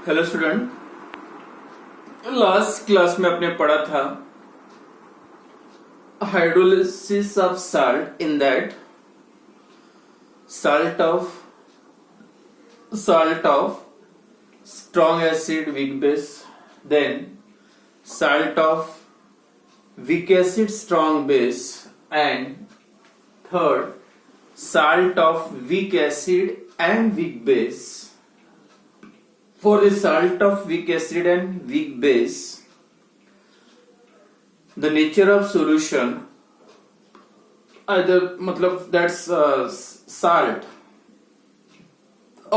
Hello student, last class में आपने पढ़ा था hydrolysis of salt in that salt of strong acid weak base, then salt of weak acid strong base, and third salt of weak acid and weak base. For the salt of weak acid and weak base, the nature of solution either that's salt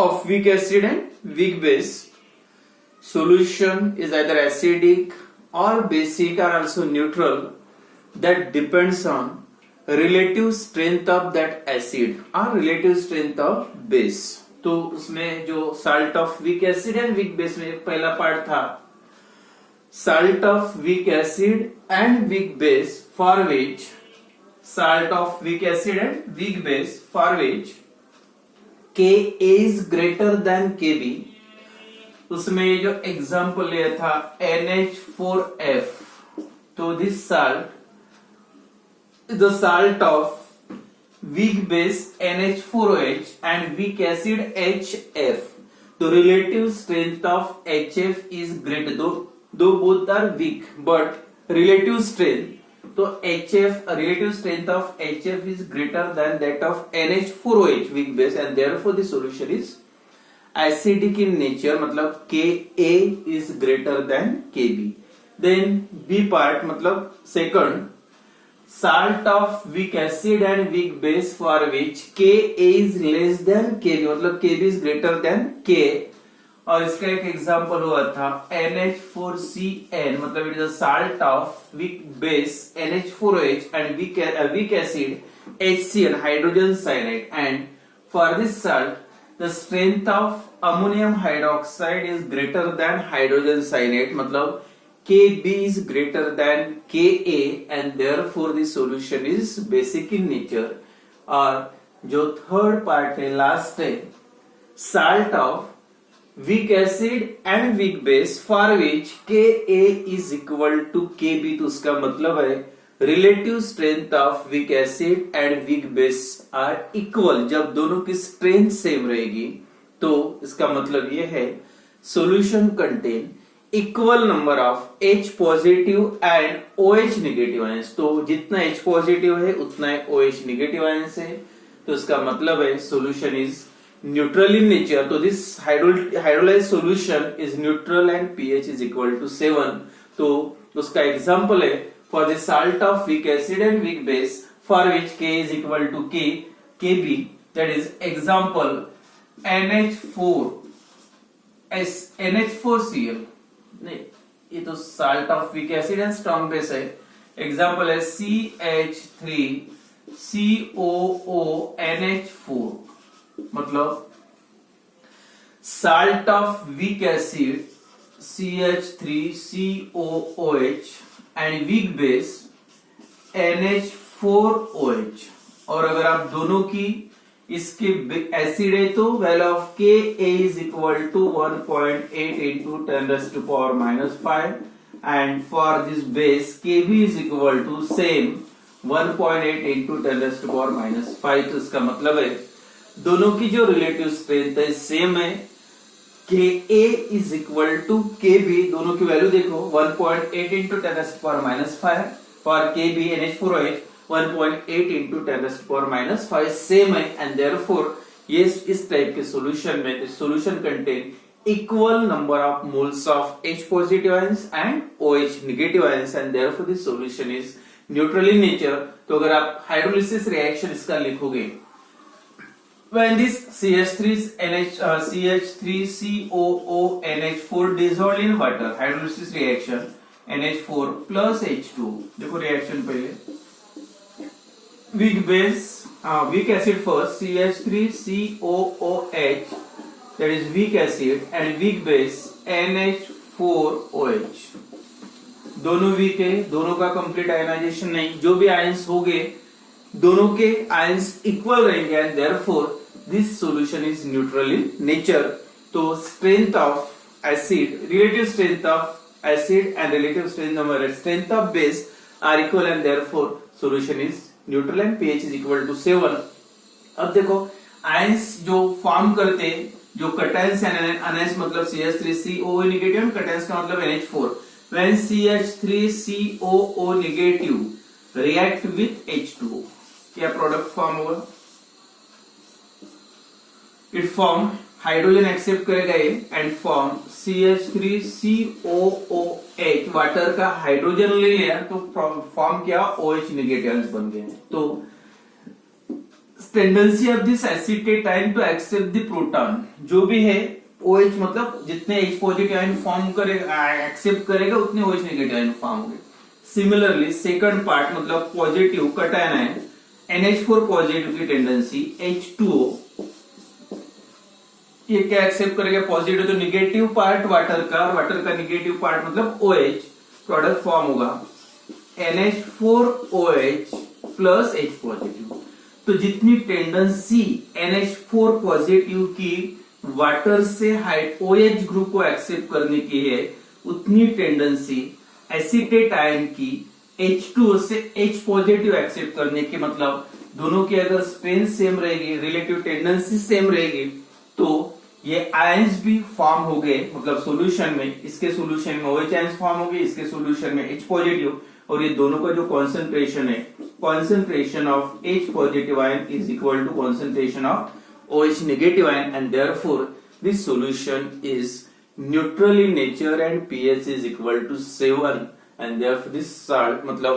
of weak acid and weak base solution is either acidic or basic or also neutral. That depends on relative strength of that acid or relative strength of base. तो उसमें जो salt of weak acid and weak base में पहला part था salt of weak acid and weak base for which salt of weak acid and weak base for विच के is greater then के B. उसमें जो एग्जांपल लिया था NH4F. तो this salt the salt of weak base NH4OH and weak acid HF. The relative strength of HF is greater, though both are weak, but relative strength, so relative strength of HF is greater than that of NH4OH weak base, and therefore the solution is acidic in nature. मतलब Ka is greater than Kb. Then B part मतलब second salt of weak acid and weak base for which Ka is less than Kb, मतलब Kb is greater than K. और इसका एक example हुआ था NH4Cn, मतलब it is a salt of week base NH4OH and weak acid HCl, hydrogen cyanide, and for this salt the strength of ammonium hydroxide is greater than hydrogen cyanide, मतलब Kb is greater than Ka, and therefore the solution is basic in nature. और जो third part है last है salt of weak acid and weak base for which Ka is equal to Kb. तो उसका मतलब है relative strength of weak acid and weak base are equal. जब दोनों की स्ट्रेंथ सेम रहेगी तो इसका मतलब ये है solution contain equal number of H positive and OH negative ions. तो जितना H पॉजिटिव है उतना ही OH नेगेटिव आयंस है. तो इसका मतलब है solution is neutral in nature. तो this hydrolysed solution is neutral and pH is equal to 7. तो उसका एग्जांपल है for the salt of weak acid and weak base for which K is equal to Kb. That is example NH4Cl. नहीं, ये तो salt of weak acid and strong base है. Example है CH3COONH4, मतलब salt of weak acid CH3COOH and weak base NH4OH. और अगर आप दोनों की इसके एसिड है तो value of Ka is equal to 1.8 into 10⁻⁻⁵, and for this base Kb is equal to same 1.8 into 10⁻⁵. तो इसका मतलब है दोनों की जो रिलेटिव स्ट्रेंथ है सेम है. Ka is equal to Kb, दोनों की वैल्यू देखो 1.8 into 10⁻⁵. for Kb NH4OH 1.8 into 10⁻⁵ same है, एंड देयरफॉर ये इस टाइप के सॉल्यूशन में solution contain equal number of moles of H positive ions and OH negative ions, and therefore this solution is neutral in nature. तो अगर आप hydrolysis reaction इसका लिखोगे when this CH3COONH4 dissolved in water, hydrolysis reaction NH4 plus H2. देखो reaction पहले weak base weak acid first CH3COOH, that is weak acid, and weak base NH4OH. दोनों week है, दोनों का कंप्लीट आयनाइजेशन नहीं. जो भी आयंस होंगे दोनों के आयंस इक्वल रहेंगे, and therefore this solution is neutral in nature. तो strength of acid, relative strength of acid and relative strength of base are equal and therefore solution is neutral and pH is equal to 7. अब देखो ions जो form करते जो cations anions मतलब CH3COO negative and cations का मतलब NH4. When CH3COO negative react with H2O क्या product form होगा? इट फॉर्म हाइड्रोजन एक्सेप्ट करेगा ये एंड फॉर्म CH3COOH वाटर का हाइड्रोजन ले लिया तो फॉर्म क्या OH नेगेटिव बन गए. तो tendency of this acetate to accept the proton जो भी है OH मतलब जितने H पॉजिटिव आयन फॉर्म करेगा एक्सेप्ट करेगा उतने OH नेगेटिव आयन फॉर्म होंगे. सिमिलरली सेकंड पार्ट मतलब positive cation ion NH4 positive की टेंडेंसी H2O ये क्या एक्सेप्ट करेगा पॉजिटिव तो निगेटिव पार्ट वाटर का निगेटिव पार्ट मतलब OH प्रोडक्ट फॉर्म होगा NH4OH प्लस H पॉजिटिव. तो जितनी टेंडेंसी NH4 पॉजिटिव की वाटर से OH ग्रुप को एक्सेप्ट करने की है उतनी टेंडेंसी एसिटेट आयन की H2O से H पॉजिटिव एक्सेप्ट करने की. मतलब दोनों की अगर स्ट्रेंथ सेम रहेगी रिलेटिव टेंडेंसी सेम रहेगी तो ये आयंस भी फॉर्म हो गए मतलब सॉल्यूशन में. इसके सॉल्यूशन में OH आयंस फॉर्म हो गए इसके सॉल्यूशन में H पॉजिटिव और ये दोनों का जो कॉन्सेंट्रेशन है concentration of H positive ion is equal to concentration of OH negative ion and therefore this solution is neutral in nature and pH is equal to 7 and therefore this salt मतलब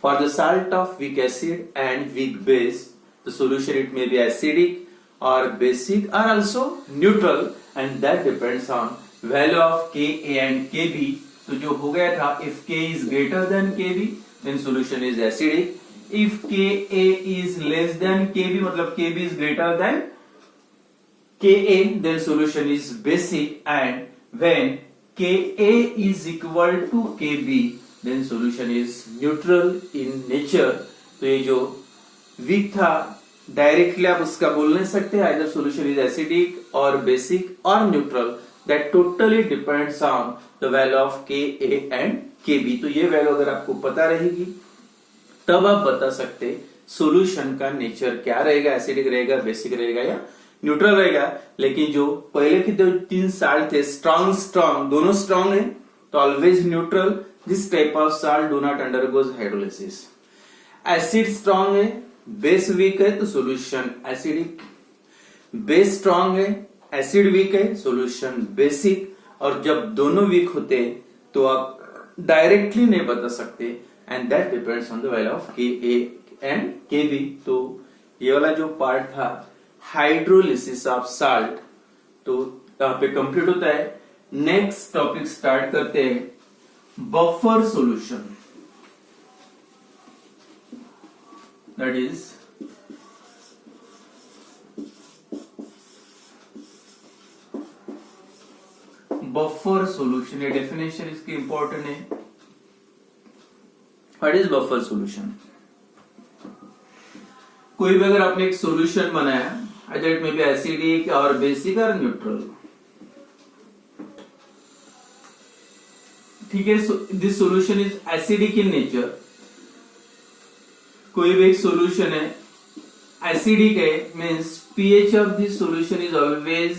for the salt of weak acid and weak base the solution it may be acidic or basic or also neutral and that depends on value of Ka and Kb. तो जो हो गया था if K is greater than Kb then solution is acidic. If Ka is less than Kb मतलब Kb is greater than Ka then solution is basic and when Ka is equal to Kb then solution is neutral in nature. तो ये जो weak था directly आप उसका बोल नहीं सकते either solution is acidic or basic or neutral. That totally depends on the value of Ka and Kb. तो ये वैल्यू अगर आपको पता रहेगी तब आप बता सकते सॉल्यूशन का नेचर क्या रहेगा एसिडिक रहेगा बेसिक रहेगा या न्यूट्रल रहेगा. लेकिन जो पहले की जो 3 साल्ट थे स्ट्रॉन्ग दोनों स्ट्रॉन्ग है तो always neutral. This type of salt do not undergoes hydrolysis. Acid strong है बेस वीक है तो सॉल्यूशन एसिडिक. बेस स्ट्रॉन्ग है एसिड वीक है सॉल्यूशन बेसिक. और जब दोनों वीक होते तो आप डायरेक्टली नहीं बता सकते and that depends on the value of Ka and Kb. तो ये वाला जो पार्ट था हाइड्रोलिसिस ऑफ साल्ट तो यहाँ पे कंप्लीट होता है. नेक्स्ट टॉपिक स्टार्ट करते हैं buffer solution that is buffer solution. ये डेफिनेशन इसकी इंपॉर्टेंट है. What is buffer solution? कोई भी अगर आपने एक सॉल्यूशन बनाया either it may be acidic or basic or neutral. ठीक है. This solution is acidic in nature. कोई भी एक सॉल्यूशन है एसिडिक है means pH of this solution is always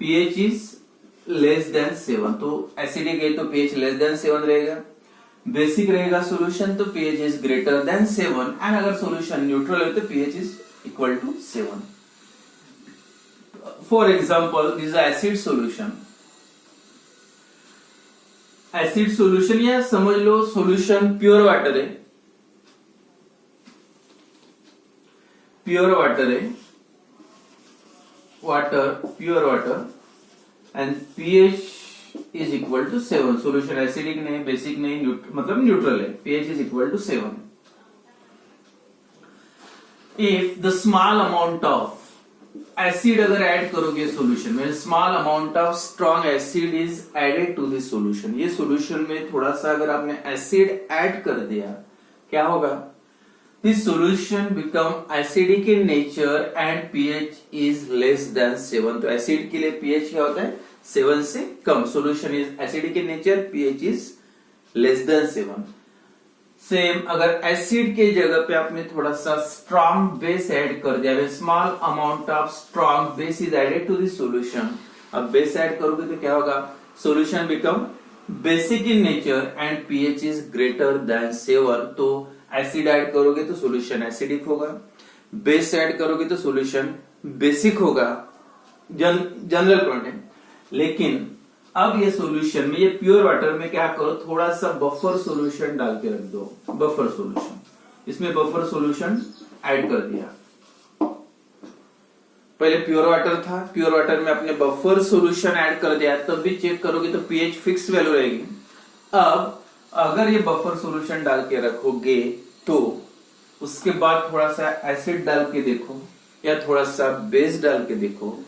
pH is less than 7. तो एसिडिक है तो pH लेस देन 7 रहेगा. बेसिक रहेगा सॉल्यूशन तो pH is greater than 7 and अगर सॉल्यूशन न्यूट्रल है तो pH is equal to 7. For example this is acid solution. Acid solution या समझ लो सॉल्यूशन प्योर वाटर है. प्योर वाटर है pure water and pH is equal to 7. Solution acidic नहीं basic नहीं मतलब न्यूट्रल है. pH is equal to 7. If the small amount of acid अगर ऐड करोगे सॉल्यूशन में small amount of strong acid is added to this solution. ये solution में थोड़ा सा अगर आपने एसिड ऐड कर दिया क्या होगा This solution become acidic in nature and pH is less than 7. तो एसिड के लिए pH क्या होता है? 7 से कम. Solution is acidic in nature, pH is less than 7. Same अगर एसिड के जगह पे आपने थोड़ा सा स्ट्रॉन्ग बेस ऐड कर दिया, small amount of strong base is added to this solution. अब बेस ऐड करोगे तो क्या होगा? Solution become basic in nature and pH is greater than 7. तो एसिड ऐड करोगे तो सॉल्यूशन एसिडिक होगा, बेस ऐड करोगे तो सॉल्यूशन बेसिक होगा. जनरल पॉइंट है. लेकिन अब ये सॉल्यूशन में, ये प्योर वाटर में क्या करो, थोड़ा सा बफर सॉल्यूशन डाल के रख दो. बफर सॉल्यूशन, इसमें बफर सॉल्यूशन ऐड कर दिया. पहले प्योर वाटर था, प्योर वाटर में आपने बफर सॉल्यूशन ऐड कर दिया, तब भी चेक करोगे तो पीएच फिक्स वैल्यू रहेगी. अब अगर ये बफर सॉल्यूशन डाल के रखोगे तो उसके बाद थोड़ा सा एसिड डाल के देखो या थोड़ा सा बेस डाल के देखो,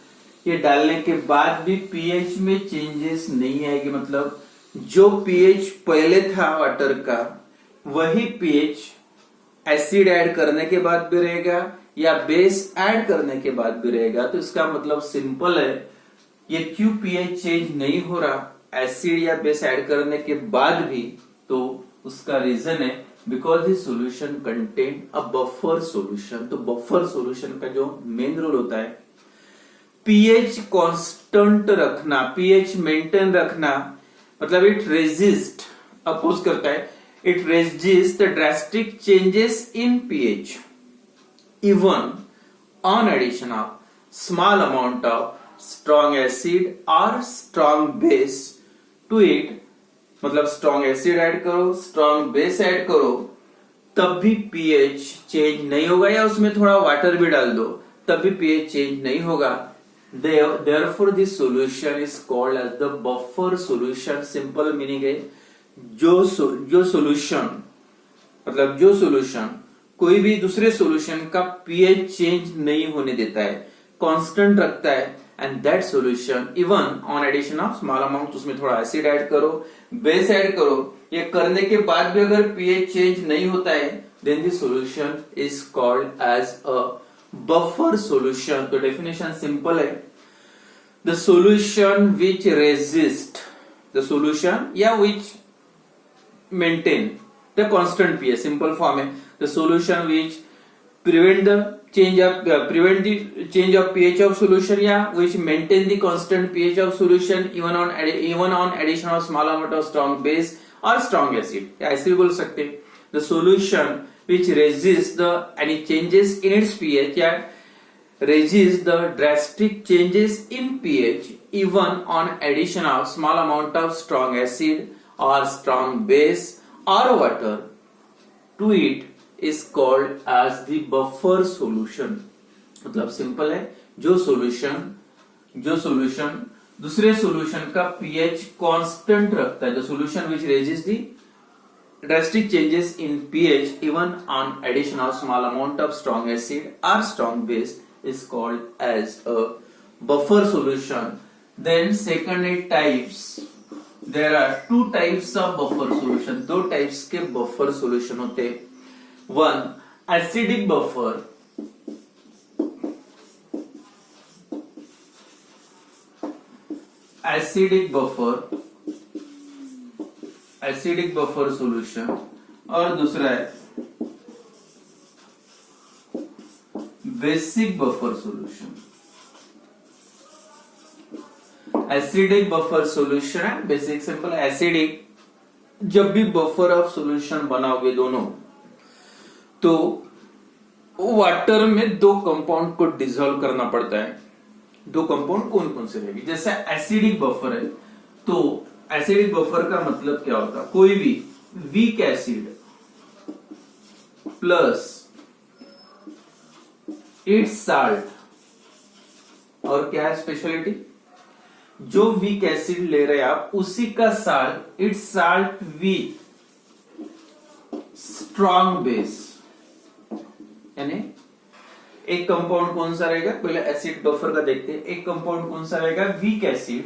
ये डालने के बाद भी पीएच में चेंजेस नहीं आएगी. मतलब जो पीएच पहले था वाटर का वही पीएच एसिड ऐड करने के बाद भी रहेगा या बेस ऐड करने के बाद भी रहेगा. तो इसका मतलब सिंपल है, ये क्यों पीएच चेंज नहीं हो रहा एसिड या बेस ऐड करने के बाद भी, तो उसका रीजन है because this solution contain a buffer solution. तो बफर सॉल्यूशन का जो मेन रोल होता है पीएच कांस्टेंट रखना, पीएच मेंटेन रखना. मतलब इट रेजिस्ट, अपोज करता है, it resist the drastic changes in pH even on addition of small amount of strong acid और स्ट्रॉन्ग बेस टू इट. मतलब स्ट्रॉन्ग एसिड ऐड करो, स्ट्रॉन्ग बेस ऐड करो, तब भी पीएच चेंज नहीं होगा. या उसमें थोड़ा वाटर भी डाल दो तब भी पीएच चेंज नहीं होगा. Therefore this solution is called as the buffer solution. Simple meaning है जो सॉल्यूशन, मतलब जो सॉल्यूशन कोई भी दूसरे सॉल्यूशन का पीएच चेंज नहीं होने देता है, कांस्टेंट रखता है. And that solution even on addition of small amount, उसमें थोड़ा एसिड ऐड करो, बेस ऐड करो, ये करने के बाद भी अगर पीएच चेंज नहीं होता है, then this solution is called as a buffer solution. तो डेफिनेशन सिंपल है, the solution which resist, the solution या which maintain the constant pH. Simple form है the solution which prevent the change of pH of solution, yeah, which maintain the constant pH of solution even on addition of small amount of strong base or strong acid. ऐसे भी बोल सकते हैं. The solution which resists the any changes in its pH, yeah, resists the drastic changes in pH even on addition of small amount of strong acid or strong base or water to it is called as the buffer solution. मतलब simple है, जो solution दूसरे solution का pH constant रखता है, the solution which resist the drastic changes in pH even on addition of small amount of strong acid और strong base is called as a buffer solution. Then second है types. There are two types of buffer solution. दो types के buffer solution होते हैं. One, acidic buffer. Acidic buffer solution. और दूसरा है basic buffer solution. Acidic buffer solution है, basic simple. Acidic, जब भी बफर ऑफ सॉल्यूशन बनाओगे दोनों, तो वाटर में दो कंपाउंड को डिसॉल्व करना पड़ता है. दो कंपाउंड कौन कौन से रहेंगे? जैसे एसिडिक बफर है, तो एसिडिक बफर का मतलब क्या होता है? कोई भी weak acid plus it's salt. और क्या है स्पेशलिटी? जो वीक एसिड ले रहे हैं आप, उसी का salt, it's salt with strong base. यानी एक कंपाउंड कौन सा रहेगा? पहले एसिड बफर का देखते हैं. एक कंपाउंड कौन सा रहेगा? Week acid.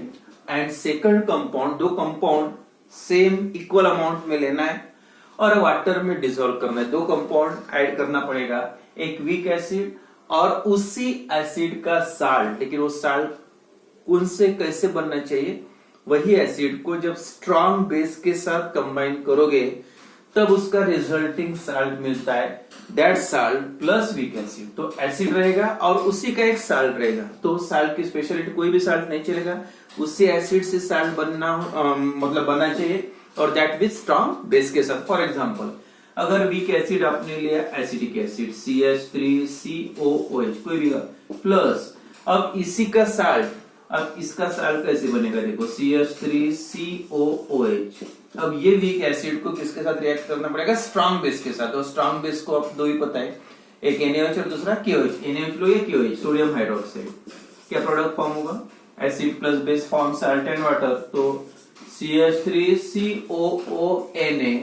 And second compound, दो कंपाउंड सेम इक्वल अमाउंट में लेना है और वाटर में डिसॉल्व करना है। दो कंपाउंड ऐड करना पड़ेगा, एक वीक एसिड और उसी एसिड का साल्ट। लेकिन वो साल्ट कौन से कैसे बनना चाहिए, वही एसिड को जब स्ट्रॉन्ग बेस के साथ कंबाइन करोगे तब उसका रिजल्टिंग साल्ट मिलता है, that salt plus week acid. तो एसिड रहेगा और उसी का एक साल्ट रहेगा। तो साल्ट की स्पेशलिटी, कोई भी साल्ट नहीं चलेगा, उसी एसिड से साल्ट बनना मतलब बनना चाहिए, और दैट विद स्ट्रॉन्ग बेस के साथ। फॉर एग्जांपल, अगर वीक एसिड आपने लिया एसिडिक एसिड CH3COOH कोई भी प्लस, अब इसी का साल्ट, अब इसका साल्ट कैसे बनेगा, देखो CH3COOH। अब ये वीक एसिड को किसके साथ रिएक्ट करना पड़ेगा, स्ट्रॉन्ग बेस के साथ। और स्ट्रॉन्ग बेस को आप दो ही पता है, एक NaOH और दूसरा KOH। NaOH लो या KOH, सोडियम हाइड्रोक्साइड। क्या प्रोडक्ट फॉर्म होगा, acid plus base form salt and water. तो CH3COONA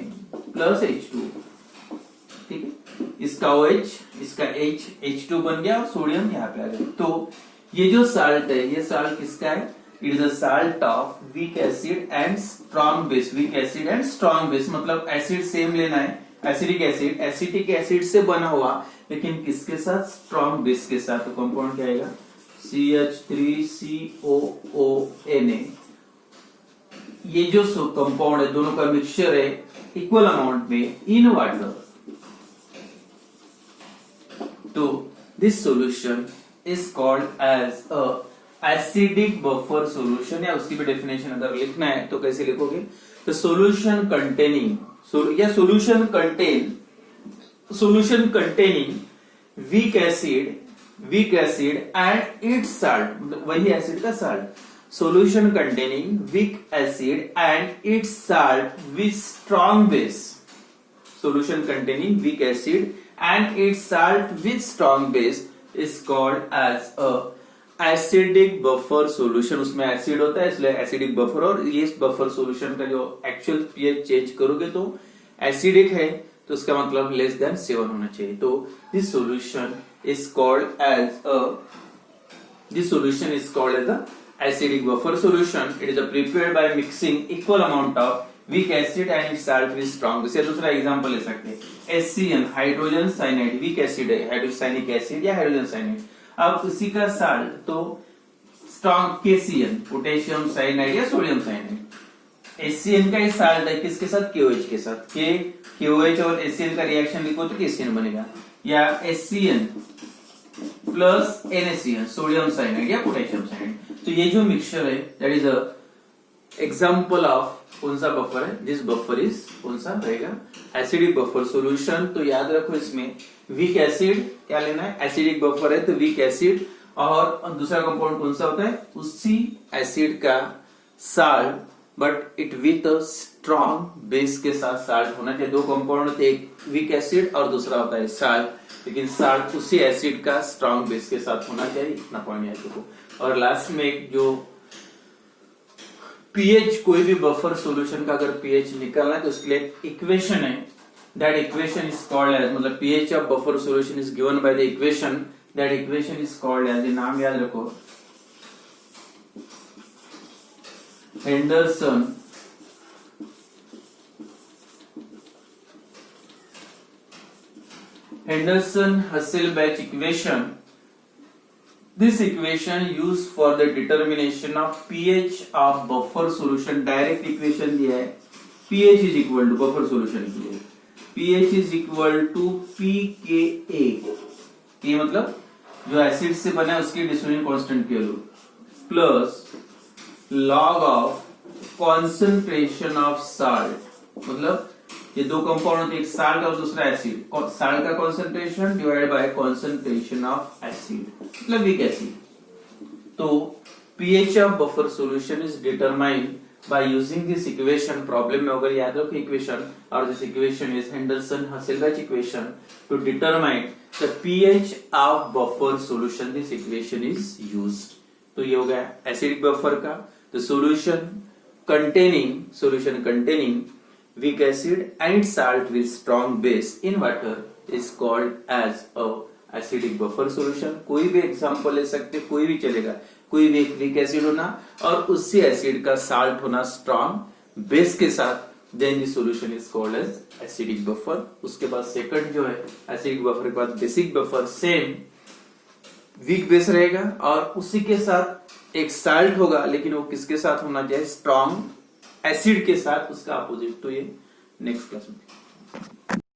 प्लस H2, ठीक है। इसका OH, इसका H2 बन गया और सोडियम यहाँ पे आ गया। तो ये जो साल्ट है, ये साल्ट किसका है, it is a salt of weak acid and strong base. Week acid and strong base मतलब एसिड सेम लेना है, एसिडिक एसिड से बना हुआ, लेकिन किसके साथ, स्ट्रॉन्ग बेस के साथ। तो कंपाउंड क्या आएगा, CH3COONA। ये जो कंपाउंड है, दोनों का मिक्सचर है इक्वल अमाउंट में इन वाटर। तो this solution is called as a acidic buffer solution, या उसकी भी डेफिनेशन अगर लिखना है तो कैसे लिखोगे, तो solution containing weak acid and its salt, वही एसिड का salt. solution containing weak acid and its salt with strong base, solution containing weak acid and its salt with strong base is called as a acidic buffer solution। उसमें acid होता है इसलिए acidic buffer. और ये buffer solution का जो actual pH change करोगे तो एसिडिक है, तो उसका मतलब लेस देन 7 होना चाहिए। तो this solution is called as the acidic buffer solution. It is prepared by mixing equal amount of weak acid and its salt with strong base। दूसरा एग्जांपल ले सकते हैं, HCN hydrogen cyanide, weak acid है, hydrocyanic acid या hydrogen cyanide. अब उसी का salt तो स्ट्रॉन्ग KCN, पोटेशियम साइनाइड या सोडियम साइनाइड। HCN का ही साल्ट है किसके साथ, KOH के साथ। KOH और HCN का रिएक्शन लिखो तो KCN बनेगा, या HCN plus NaCN, sodium cyanide या पोटेशियम साइनाइड। तो ये जो मिक्सचर है, that is a example of कौन सा बफर है, दिस बफर इज कौन सा रहेगा, एसिडिक बफर सॉल्यूशन। तो याद रखो इसमें वीक एसिड क्या लेना है, एसिडिक बफर है तो वीक एसिड, और दूसरा कंपाउंड कौन सा होता है, उसी एसिड का salt but it with a strong base के साथ साल्ट होना चाहिए। दो कंपाउंड होते हैं, एक वीक एसिड और दूसरा होता है साल्ट, लेकिन साल्ट उसी एसिड का स्ट्रॉन्ग बेस के साथ होना चाहिए। इतना पॉइंट याद रखो। और लास्ट में एक जो पीएच, कोई भी बफर सॉल्यूशन का अगर पीएच निकालना है तो उसके लिए इक्वेशन है, that equation is called as, मतलब pH of buffer solution is given by the equation, that equation is called as, नाम याद रखो, Henderson-Hasselbalch equation. This equation used for the determination of pH of buffer solution. Direct equation दिया है, pH is equal to buffer solution के लिए pH is equal to pKa। ये मतलब जो एसिड से बना है उसकी डिसोसिएशन कांस्टेंट की value plus log of concentration of salt, मतलब ये दो कंपाउंड होते हैं, एक साल्ट और दूसरा एसिड, साल्ट का concentration divided by concentration of acid, मतलब वीक एसिड। तो pH of buffer solution is determined by using this equation. Problem में अगर याद रखो इक्वेशन, और this equation is Henderson Hasselbalch equation to determine the pH of buffer solution. This equation is used. तो ये हो गया एसिडिक बफर का। The solution containing weak acid and salt with strong base in water is called as a acidic buffer solution। कोई भी example ले सकते, कोई भी चलेगा, कोई भी वीक एसिड होना और उसी एसिड का साल्ट होना स्ट्रॉन्ग बेस के साथ, then the solution is called as acidic buffer. उसके बाद सेकंड जो है एसिडिक बफर के बाद basic buffer, same weak base रहेगा और उसी के साथ एक साल्ट होगा, लेकिन वो किसके साथ होना चाहिए, स्ट्रॉन्ग एसिड के साथ, उसका अपोजिट। तो ये नेक्स्ट क्लास में